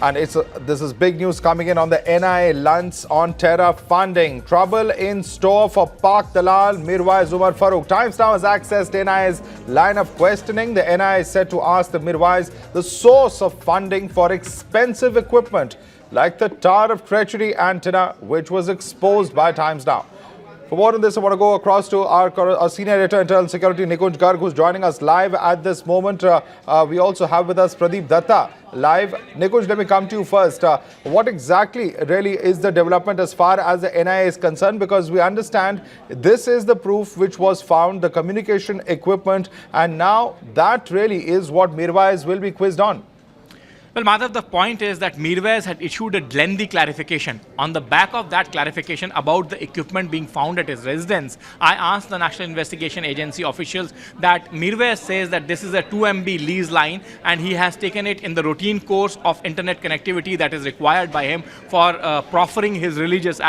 And this is big news coming in on the NIA lunch on terror funding. Trouble in store for Pak Dalal, Mirwaiz, Umar, Farooq. Times Now has accessed NIA's line of questioning. The NIA is set to ask the Mirwaiz the source of funding for expensive equipment like the Tower of Treachery antenna, which was exposed by Times Now. For more on this, I want to go across to our senior editor, Internal Security, Nikunj Garg, who's joining us live at this moment. We also have with us Pradeep Datta live. Nikunj, let me come to you first. What exactly really is the development as far as the NIA is concerned? Because we understand this is the proof which was found, the communication equipment, and now that really is what Mirwaiz will be quizzed on. Well, Madhav, the point is that Mirwaiz had issued a lengthy clarification. On the back of that clarification about the equipment being found at his residence, I asked the National Investigation Agency officials that Mirwaiz says that this is a 2 MB lease line and he has taken it in the routine course of internet connectivity that is required by him for proffering his religious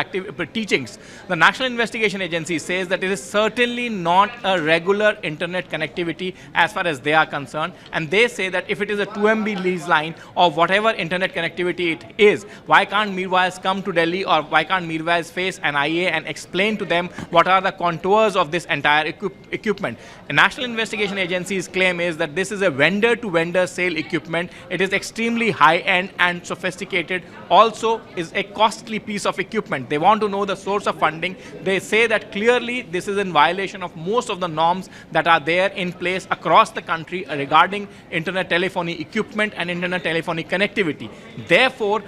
teachings. The National Investigation Agency says that it is certainly not a regular internet connectivity as far as they are concerned, and they say that if it is a 2 MB lease line, of whatever internet connectivity it is, why can't Mirwaiz come to Delhi, or why can't Mirwaiz face NIA and explain to them what are the contours of this entire equipment? The National Investigation Agency's claim is that this is a vendor-to-vendor sale equipment. It is extremely high-end and sophisticated. Also is a costly piece of equipment. They want to know the source of funding. They say that clearly this is in violation of most of the norms that are there in place across the country regarding internet telephony equipment and internet telephony connectivity. Therefore,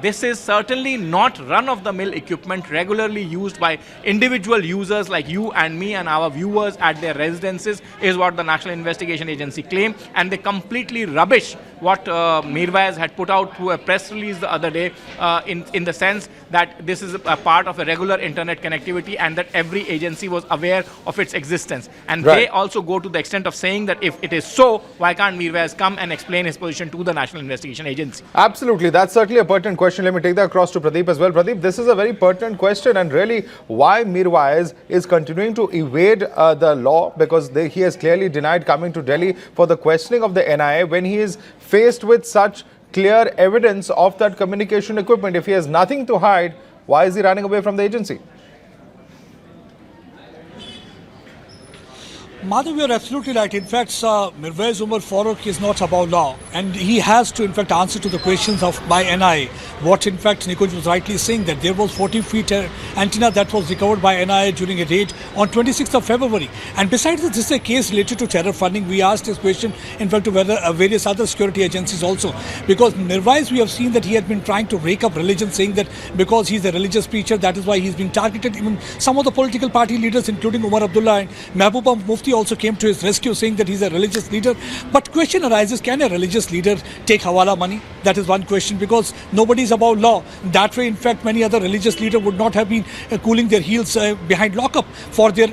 this is certainly not run-of-the-mill equipment regularly used by individual users like you and me and our viewers at their residences, is what the National Investigation Agency claimed, and they completely rubbish what Mirwaiz had put out through a press release the other day in the sense that this is a part of a regular internet connectivity and that every agency was aware of its existence. And They also go to the extent of saying that if it is so, why can't Mirwaiz come and explain his position to the National Investigation Agency? Absolutely. That's certainly a pertinent question. Let me take that across to Pradeep as well. Pradeep, this is a very pertinent question, and really why Mirwaiz is continuing to evade the law, because he has clearly denied coming to Delhi for the questioning of the NIA when he is faced with such clear evidence of that communication equipment. If he has nothing to hide, why is he running away from the agency? Madhav, you're absolutely right. In fact, Mirwaiz Umar Farooq is not above law, and he has to, in fact, answer to the questions by NIA. What, in fact, Nikunj was rightly saying, that there was 40 feet antenna that was recovered by NIA during a raid on 26th of February. And besides this is a case related to terror funding. We asked this question, in fact, to various other security agencies also. Because Mirwaiz, we have seen that he had been trying to rake up religion, saying that because he's a religious preacher, that is why he's been targeted. Even some of the political party leaders, including Umar Abdullah and Mehbooba Mufti, also came to his rescue, saying that he's a religious leader. But question arises, can a religious leader take hawala money? That is one question, because nobody is above law. That way, in fact, many other religious leaders would not have been cooling their heels behind lockup for their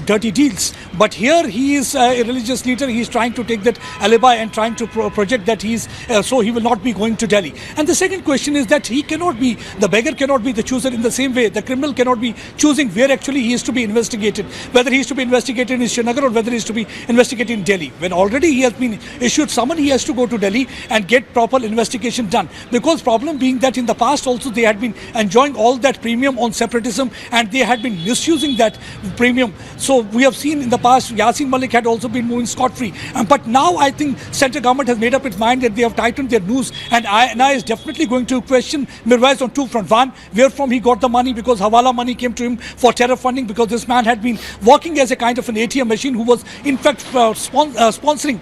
dirty deals. But here he is a religious leader. He is trying to take that alibi and trying to project that so he will not be going to Delhi. And the second question is that the beggar cannot be the chooser in the same way. The criminal cannot be choosing where actually he is to be investigated, whether he is to be investigated in Srinagar or whether he is to be investigated in Delhi. When already he has been issued summon, he has to go to Delhi and get proper investigation done. Because problem being that in the past also they had been enjoying all that premium on separatism, and they had been misusing that premium. So we have seen in the past Yasin Malik had also been moving scot-free. But now I think central government has made up its mind that they have tightened their noose, and NIA is definitely going to question Mirwaiz on two fronts. One, where from he got the money, because hawala money came to him for terror funding, because this man had been working as a kind of an ATM machine who was in fact sponsoring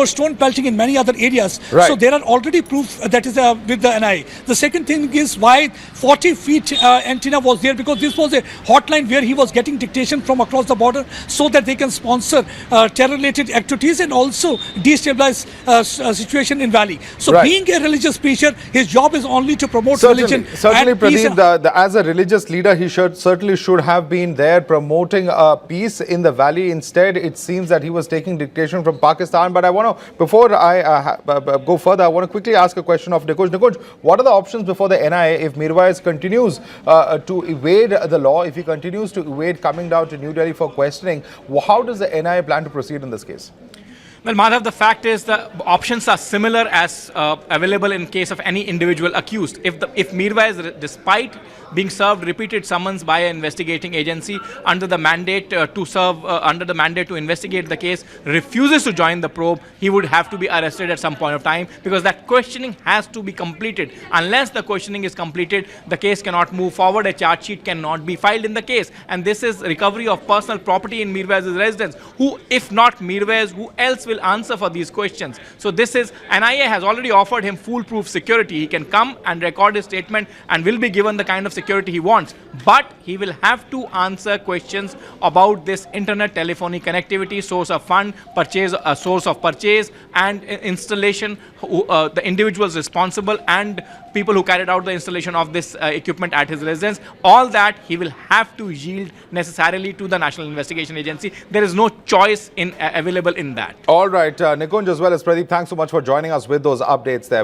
stone pelting in many other areas. Right. So there are already proof that is with the NIA. The second thing is why 40 feet antenna was there, because this was a hotline where he was getting dictation from across the border so that they can sponsor terror-related activities and also destabilize situation in Valley. So being a religious preacher, his job is only to promote religion. Certainly, Pradeep, as a religious leader, he certainly should have been there promoting peace in the Valley. Instead, it seems that he was taking dictation from Pakistan. But I want to, before I go further, I want to quickly ask a question of Nikunj. Nikunj, what are the options before the NIA if Mirwaiz continues to evade the law, if he continues to evade coming down to New Delhi for questioning? How does the NIA plan to proceed in this case? Well, Madhav, the fact is the options are similar as available in case of any individual accused. If Mirwaiz, despite being served repeated summons by an investigating agency under the mandate to investigate the case, refuses to join the probe, he would have to be arrested at some point of time, because that questioning has to be completed. Unless the questioning is completed, the case cannot move forward. A charge sheet cannot be filed in the case. And this is recovery of personal property in Mirwaiz's residence. Who, if not Mirwaiz, who else will answer for these questions? So this is, NIA has already offered him foolproof security. He can come and record his statement and will be given the kind of security he wants. But he will have to answer questions about this internet telephony connectivity, source of fund, purchase, source of purchase, and installation, the individuals responsible and people who carried out the installation of this equipment at his residence. All that he will have to yield necessarily to the National Investigation Agency. There is no choice available in that. All right, Nikunj as well as Pradeep, thanks so much for joining us with those updates there.